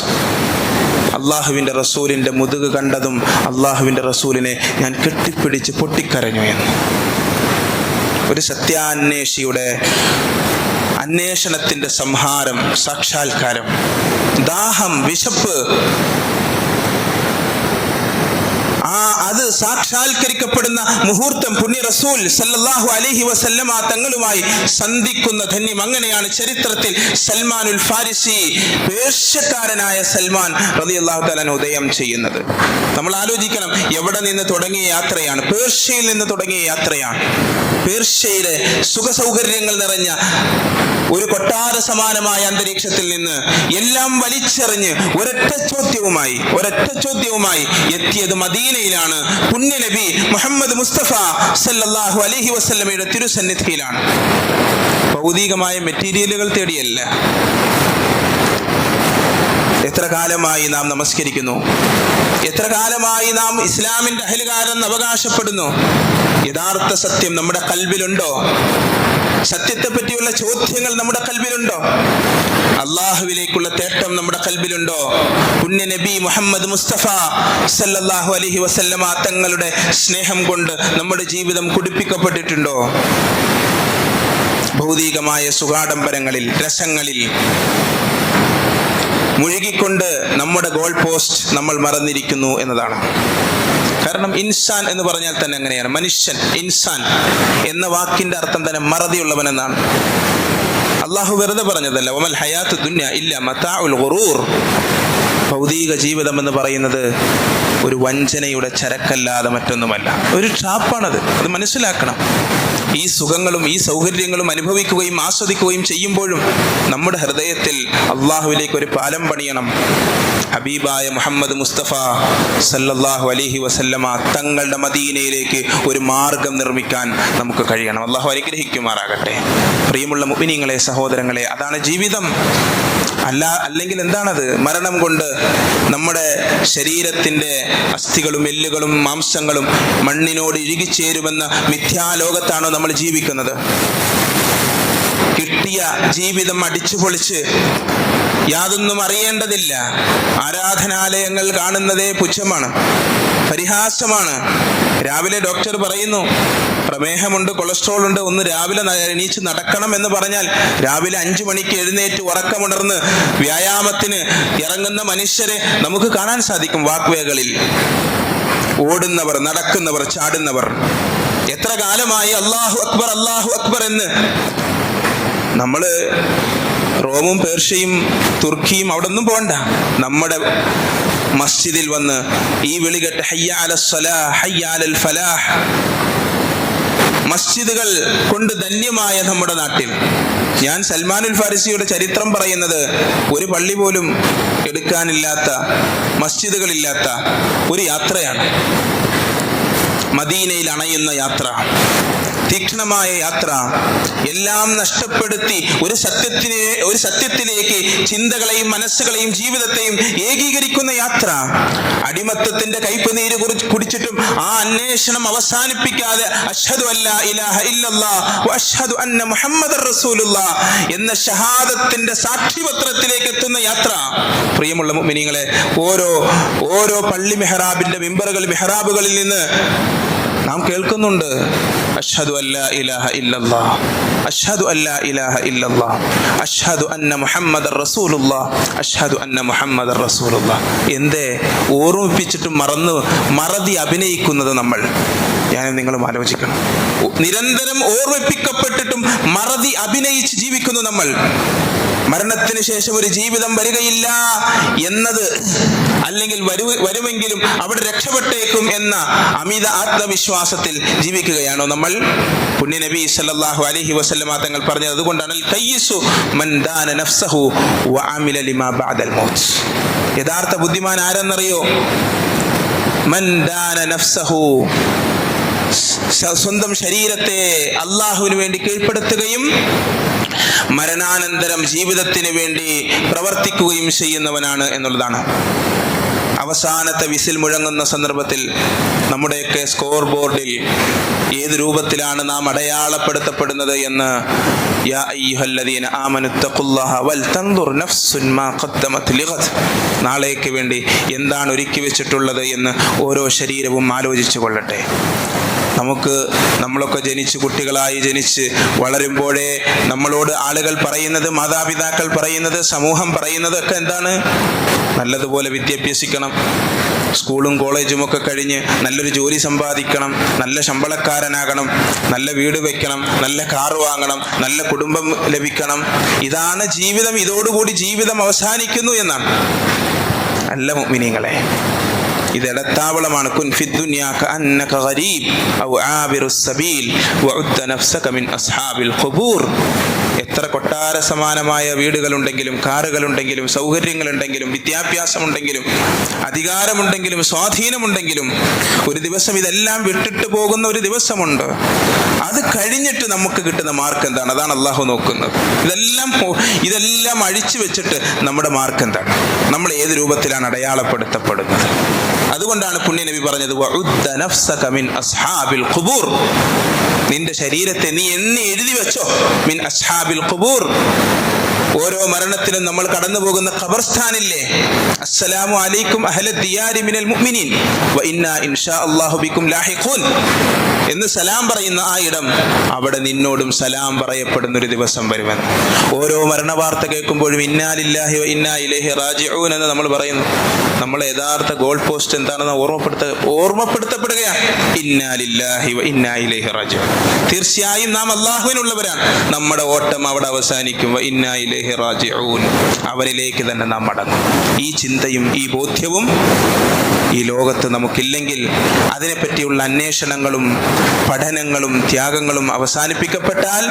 അള്ളാഹുവിൻ്റെ റസൂലിൻ്റെ മുതുക് കണ്ടതും അള്ളാഹുവിൻ്റെ റസൂലിനെ ഞാൻ കെട്ടിപ്പിടിച്ച് പൊട്ടിക്കരഞ്ഞു എന്ന്. ഒരു സത്യാന്വേഷിയുടെ അന്വേഷണത്തിൻ്റെ സംഹാരം, സാക്ഷാത്കാരം, ദാഹം, വിശപ്പ്, അത് സാക്ഷാത്കരിക്കപ്പെടുന്ന മുഹൂർത്തം പുണ്യ റസൂൽ സല്ലല്ലാഹു അലൈഹി വസല്ലമ തങ്ങളുമായി സന്ധിക്കുന്ന ധന്യം. അങ്ങനെയാണ് ചരിത്രത്തിൽ സൽമാനുൽ ഫാരിസി, പേർഷ്യക്കാരനായ സൽമാൻ റളിയല്ലാഹു തആല ഉദയം ചെയ്യുന്നത്. നമ്മൾ ആലോചിക്കണം, എവിടെ നിന്ന് തുടങ്ങിയ യാത്രയാണ്? പേർഷ്യയിൽ നിന്ന് തുടങ്ങിയ യാത്രയാണ്. പേർഷ്യയിലെ സുഖസൗകര്യങ്ങൾ നിറഞ്ഞ ഒരു കൊട്ടാര സമാനമായ അന്തരീക്ഷത്തിൽ നിന്ന് എല്ലാം വലിച്ചെറിഞ്ഞ് ഒരൊറ്റ ചോദ്യവുമായി എത്തിയത് മദീനയിലാണ്. പുണ്യ നബി മുഹമ്മദ് മുസ്തഫ സല്ലല്ലാഹു അലൈഹി വസല്ലമയുടെ തിരുസന്നിധിയിലാണ്. ഭൗതികമായ മെറ്റീരിയലുകൾ തേടിയല്ല. എത്ര കാലമായി നാം നമസ്കരിക്കുന്നു? എത്ര കാലമായി നാം ഇസ്ലാമിന്റെ അഹ്ലുകാരെന്ന് അവകാശപ്പെടുന്നു? യഥാർത്ഥ സത്യം നമ്മുടെ കൽബിലുണ്ടോ? സത്യത്തെ പറ്റിയുള്ള ചോദ്യങ്ങൾ നമ്മുടെ കൽബിലുണ്ടോ? അള്ളാഹുവിലേക്കുള്ള തേട്ടം നമ്മുടെ കൽബിലുണ്ടോ? പുണ്യ നബി മുഹമ്മദ് മുസ്തഫ സല്ലല്ലാഹു അലൈഹി വസല്ലമ തങ്ങളുടെ സ്നേഹം കൊണ്ട് നമ്മുടെ ജീവിതം കുടിപ്പിക്കപ്പെട്ടിട്ടുണ്ടോ? ഭൗതികമായ സുഖാഡംബരങ്ങളിൽ, രസങ്ങളിൽ മുഴുകിക്കൊണ്ട് നമ്മുടെ ഗോൾ പോസ്റ്റ് നമ്മൾ മറന്നിരിക്കുന്നു എന്നതാണ്. കാരണം ഇൻസാൻ എന്ന് പറഞ്ഞാൽ തന്നെ അങ്ങനെയാണ്. മനുഷ്യൻ, ഇൻസാൻ എന്ന വാക്കിന്റെ അർത്ഥം തന്നെ മറതിയുള്ളവൻ എന്നാണ്. അള്ളാഹു വെറുതെ പറഞ്ഞതല്ല, വമൽ ഹയാത്തു ദുനിയ ഇല്ല മതാഉൽ ഗുറൂർ. ഭൗതിക ജീവിതം എന്ന് പറയുന്നത് ഒരു വഞ്ചനയുടെ ചരക്കല്ലാതെ മറ്റൊന്നുമല്ല, ഒരു ട്രാപ്പാണത്. അത് മനസ്സിലാക്കണം. ഈ സുഖങ്ങളും ഈ സൗകര്യങ്ങളും അനുഭവിക്കുകയും ആസ്വദിക്കുകയും ചെയ്യുമ്പോഴും നമ്മുടെ ഹൃദയത്തിൽ അള്ളാഹുവിലേക്ക് ഒരു പാലം പണിയണം. ഹബീബായ മുഹമ്മദ് മുസ്തഫ സല്ലല്ലാഹു അലൈഹി വസല്ലമ തങ്ങളുടെ മദീനയിലേക്ക് ഒരു മാർഗം നിർമ്മിക്കാൻ നമുക്ക് കഴിയണം. അള്ളാഹു അനുഗ്രഹിക്കുമാറാകട്ടെ. പ്രിയമുള്ള മുഅ്മിനീങ്ങളെ, സഹോദരങ്ങളെ, അതാണ് ജീവിതം. അല്ലെങ്കിൽ എന്താണത്? മരണം കൊണ്ട് നമ്മുടെ ശരീരത്തിന്റെ അസ്ഥികളും എല്ലുകളും മാംസങ്ങളും മണ്ണിനോട് ഇഴുകിച്ചേരുമെന്ന മിഥ്യാലോകത്താണോ നമ്മൾ ജീവിക്കുന്നത്? കിട്ടിയ ജീവിതം അടിച്ചു പൊളിച്ച് യാതൊന്നും അറിയേണ്ടതില്ല. ആരാധനാലയങ്ങൾ കാണുന്നതേ പുച്ഛമാണ്, പരിഹാസമാണ്. രാവിലെ ഡോക്ടർ പറയുന്നു പ്രമേഹമുണ്ട്, കൊളസ്ട്രോൾ ഉണ്ട്, ഒന്ന് രാവിലെ എണീച്ച് നടക്കണം എന്ന് പറഞ്ഞാൽ രാവിലെ 5 മണിക്ക് എഴുന്നേറ്റ് ഉറക്കമുണർന്ന് വ്യായാമത്തിന് ഇറങ്ങുന്ന മനുഷ്യരെ നമുക്ക് കാണാൻ സാധിക്കും. വാക്വേകളിൽ ഓടുന്നവർ, നടക്കുന്നവർ, ചാടുന്നവർ. എത്ര കാലമായി അല്ലാഹു അക്ബർ, അല്ലാഹു അക്ബർ എന്ന്. നമ്മള് റോമും പേർഷ്യയും തുർക്കിയും അവിടെ ഒന്നും പോകണ്ട. നമ്മുടെ മസ്ജിദിൽ വന്ന് ഈ വിളികെട്ട് ഹയ്യ അലസ് സലാഹ്, ഹയ്യ അലൽ ഫലാഹ്, മസ്ജിദുകൾ കൊണ്ട് ധന്യമായ നമ്മുടെ നാട്ടിൽ. ഞാൻ സൽമാനുൽ ഫാരിസിയുടെ ചരിത്രം പറയുന്നത് ഒരു പള്ളി പോലും എടുക്കാനില്ലാത്ത, മസ്ജിദുകളില്ലാത്ത ഒരു യാത്രയാണ്. മദീനയിൽ അണയുന്ന യാത്ര, തീക്ഷ്ണമായ യാത്ര, എല്ലാം നഷ്ടപ്പെടുത്തി ഒരു സത്യത്തിലേക്ക് ചിന്തകളെയും മനസ്സുകളെയും ജീവിതത്തെയും ഏകീകരിക്കുന്ന യാത്ര. അടിമത്തത്തിന്റെ കയ്പുനീര് കുടിച്ചിട്ടും ആ അന്വേഷണം അവസാനിപ്പിക്കാതെ അഷ്ഹദു അല്ലാ ഇലാഹ ഇല്ലല്ലാഹ് വ അഷ്ഹദു അന്ന മുഹമ്മദർ റസൂലുള്ളാഹ് എന്ന ഷഹാദത്തിന്റെ സാക്ഷിപത്രത്തിലേക്ക് എത്തുന്ന യാത്ര. പ്രിയമുള്ള മുഅ്മിനീങ്ങളെ, ഓരോ പള്ളി മെഹ്റാബുകളിൽ നിന്ന് നാം കേൾക്കുന്നുണ്ട് അഷ്ഹദു അല്ലാ ഇലാഹ ഇല്ലല്ലാഹ്, അഷ്ഹദു അല്ലാ ഇലാഹ ഇല്ലല്ലാഹ്, അഷ്ഹദു അന്ന മുഹമ്മദർ റസൂലുള്ളാഹ്, അഷ്ഹദു അന്ന മുഹമ്മദർ റസൂലുള്ളാഹ്. എന്തേ ഓർമ്മിപ്പിച്ചിട്ടും മറതി അഭിനയിക്കുന്നത് നമ്മൾ? ഞാൻ നിങ്ങളും ആലോചിക്കണം. നിരന്തരം ഓർമ്മിപ്പിക്കപ്പെട്ടിട്ടും മറതി അഭിനയിച്ച് ജീവിക്കുന്നു നമ്മൾ. മരണത്തിന് ശേഷം ഒരു ജീവിതം വരികയില്ല എന്നത്, അല്ലെങ്കിൽ വരുമെങ്കിലും അവിടെ രക്ഷപ്പെട്ടേക്കും എന്ന അമിത ആത്മവിശ്വാസത്തിൽ ജീവിക്കുകയാണോ നമ്മൾ? പുണ്യ നബി സല്ലല്ലാഹു അലൈഹി വസല്ലമ തങ്ങൾ പറഞ്ഞത് അതുകൊണ്ടാണ്, അൽ കയ്യിസു മൻ ദാന നഫ്സഹു വ അമില ലിമാ ബഅദൽ മൗത്ത്. യഥാർത്ഥ ബുദ്ധിമാൻ ആരെന്നറിയോ? മൻ ദാന നഫ്സഹു, സ്വന്തം ശരീരത്തെ അള്ളാഹുവിന് വേണ്ടി കീഴ്പ്പെടുത്തുകയും മരണാനന്തരം ജീവിതത്തിന് വേണ്ടി പ്രവർത്തിക്കുകയും ചെയ്യുന്നവനാണ് എന്നുള്ളതാണ്. അവസാനത്തെ വിസിൽ മുഴങ്ങുന്ന സന്ദർഭത്തിൽ നമ്മുടെയൊക്കെ സ്കോർ ബോർഡിൽ ഏത് രൂപത്തിലാണ് നാം അടയാളപ്പെടുത്തപ്പെടുന്നത് എന്ന് യാ അയ്യുഹല്ലദീന ആമനു തഖുല്ലാഹ വൽ തൻദുർ നഫ്സുൻ മാ ഖദ്ദമത് ലിഗദ്, നാളേക്ക് വേണ്ടി എന്താണ് ഒരുക്കി വെച്ചിട്ടുള്ളത് എന്ന് ഓരോ ശരീരവും ആലോചിച്ചു കൊള്ളട്ടെ. നമ്മളൊക്കെ കുട്ടികളായി ജനിച്ച് വളരുമ്പോഴേ നമ്മളോട് ആളുകൾ പറയുന്നത്, മാതാപിതാക്കൾ പറയുന്നത്, സമൂഹം പറയുന്നത് ഒക്കെ എന്താണ്? നല്ലതുപോലെ വിദ്യാഭ്യസിക്കണം, സ്കൂളും കോളേജും ഒക്കെ കഴിഞ്ഞ് നല്ലൊരു ജോലി സമ്പാദിക്കണം, നല്ല ശമ്പളക്കാരനാകണം, നല്ല വീട് വെക്കണം, നല്ല കാർ വാങ്ങണം, നല്ല കുടുംബം ലഭിക്കണം. ഇതാണ് ജീവിതം, ഇതോടുകൂടി ജീവിതം അവസാനിക്കുന്നു എന്നാണ്. അല്ല മുഅ്മിനീങ്ങളെ, ഇത് ഇടത്താവളമാണ്. കുൻ ഫിദ്ദുനിയാ കഅന്നക ഗരീബ് ഔ ആബിറുസ് സബീൽ വഉദ്ദ നഫ്സക മിൻ അസ്ഹാബിൽ ഖുബൂർ. എത്ര കൊട്ടാര സമാനമായ വീടുകളുണ്ടെങ്കിലും, കാറുകളുണ്ടെങ്കിലും, സൗകര്യങ്ങളുണ്ടെങ്കിലും, വിദ്യാഭ്യാസമുണ്ടെങ്കിലും, അധികാരമുണ്ടെങ്കിലും, സ്വാധീനമുണ്ടെങ്കിലും, ഒരു ദിവസം ഇതെല്ലാം വിട്ടിട്ട് പോകുന്ന ഒരു ദിവസമുണ്ട്. അത് കഴിഞ്ഞിട്ട് നമുക്ക് കിട്ടുന്ന മാർക്ക് എന്താണ്? അതാണ് അള്ളാഹു നോക്കുന്നത്. ഇതെല്ലാം അഴിച്ചു വെച്ചിട്ട് നമ്മുടെ മാർക്ക് എന്താണ്? നമ്മൾ ഏത് രൂപത്തിലാണ് അടയാളപ്പെടുത്തപ്പെടുന്നത്? അതുകൊണ്ടാണ് പുണ്യനബി പറഞ്ഞത് വഉദ്ദ നഫ്സക മിൻ അസ്ഹാബിൽ ഖുബൂർ. നിന്റെ ശരീരത്തെ നീ എണ്ണി എഴുതി വെച്ചോ. മിൻ അസ്ഹാബിൽ ഖുബൂർ. ഓരോ മരണത്തിലും നമ്മൾ കടന്നു പോകുന്ന ഖബർസ്ഥാനില്ലേ, അസ്സലാമു അലൈക്കും അഹ്ല ദിയാരി മിനൽ മുഅ്മിനീൻ വ ഇന്നാ ഇൻഷാ അല്ലാഹു ബിക്കും ലാഹിഖൂൻ എന്ന് സലാം പറയുന്ന ആ ഇടം, അവിടെ നിന്നോടും സലാം പറയപ്പെടുന്ന ഒരു ദിവസം വരുമെന്ന്. ഓരോ മരണ വാർത്ത കേൾക്കുമ്പോഴും ഇന്നാ ലില്ലാഹി വ ഇന്നാ ഇലൈഹി റാജിഊൻ എന്ന് നമ്മൾ പറയുന്നു. നമ്മൾ യഥാർത്ഥ ഗോൾ പോസ്റ്റ് എന്താണെന്ന് ഓർമ്മപ്പെടുത്തപ്പെടുകയാണ്. ഇന്നാ ലില്ലാഹി വ ഇന്നാ ഇലൈഹി റാജിഊൻ. തീർച്ചയായും നാം അല്ലാഹുവിനുള്ളവരാണ്. നമ്മുടെ ഓട്ടം അവിടെ അവസാനിക്കും. വ ഇന്നാ ഇലൈഹി റാജിഊൻ. അവരിലേക്ക് തന്നെ നാം മടങ്ങും. ഈ ചിന്തയും ഈ ബോധ്യവും ഈ ലോകത്ത് നമുക്കില്ലെങ്കിൽ, അതിനെപ്പറ്റിയുള്ള അന്വേഷണങ്ങളും പഠനങ്ങളും ത്യാഗങ്ങളും അവസാനിപ്പിക്കപ്പെട്ടാൽ,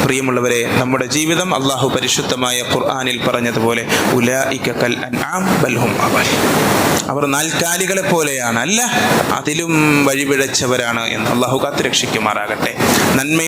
പ്രിയമുള്ളവരെ, നമ്മുടെ ജീവിതം അല്ലാഹു പരിശുദ്ധമായ ഖുർആനിൽ പറഞ്ഞതുപോലെ ഉലൈക കൽ അൻആം ബൽ ഹും അദൽ, അവർ നാൽക്കാലികളെ പോലെയാണ്, അല്ല അതിലും വഴിപിഴച്ചവരാണ് എന്ന് അല്ലാഹു കാത്തുരക്ഷിക്കുമാറാകട്ടെ. നന്മ